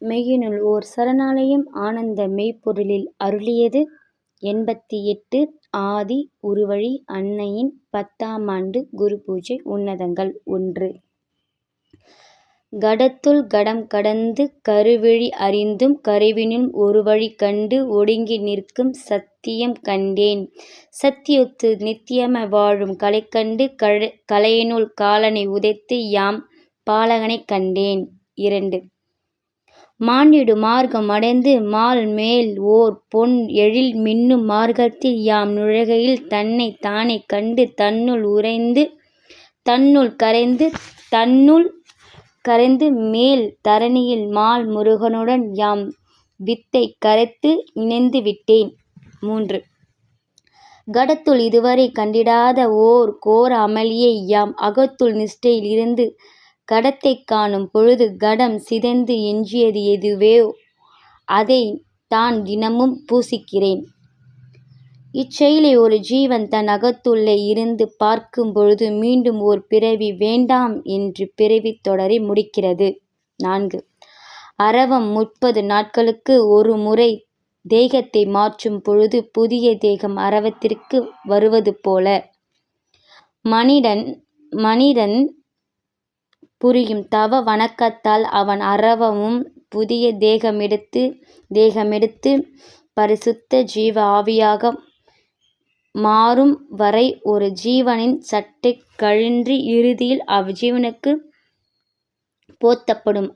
மெய்யினுள் ஓர் சரணாலயம் ஆனந்த மெய்ப்பொருளில் அருளியது. 88 ஆதி உருவழி அன்னையின் 10ஆம் ஆண்டு குரு பூஜை உன்னதங்கள் 1. கடத்துள் கடம் கடந்து கருவிழி அறிந்தும் கருவினுள் ஒருவழி கண்டு ஒடுங்கி நிற்கும் சத்தியம் கண்டேன். சத்தியொத்து நித்தியமாய் வாழும் கலைகண்டு கலையினுள் காலனை உதைத்து யாம் பாலகனைக் கண்டேன். 2. மாண்டிடு மார்க்கம் அடைந்து மால் மேல் ஓர் பொன் எழில் மின்னும் மார்க்கத்தில் யாம் நுழைகையில் தன்னைத் தானே கண்டு தன்னுள் கரைந்து மேல் தரணியில் மால் முருகனுடன் யாம் வித்தை கரைத்து இணைந்து விட்டேன். 3. கடத்துள் இதுவரை கண்டிடாத ஓர் கோர அமளியை யாம் அகத்துள் நிஷ்டையில் இருந்து கடத்தைக் காணும் பொழுது கடம் சிதைந்து எஞ்சியது எதுவோ அதைத் தான் தினமும் பூசிக்கிறேன். இச்செயலை ஒரு ஜீவன் தன் அகத்துள்ளே இருந்து பார்க்கும் பொழுது மீண்டும் ஓர் பிறவி வேண்டாம் என்று பிறவித் தொடரை முடிக்கிறது. 4. அரவம் 30 நாட்களுக்கு ஒரு முறை தேகத்தை மாற்றும் பொழுது புதிய தேகம் அரவத்திற்கு வருவது போல மனிதன் புரியும் தவ வணக்கத்தால் அவன் அரவமும் புதிய தேகமெடுத்து பரிசுத்த ஜீவ ஆவியாக மாறும் வரை ஒரு ஜீவனின் சட்டை கழன்று இறுதியில் அவ்வீவனுக்கு போர்த்தப்படும்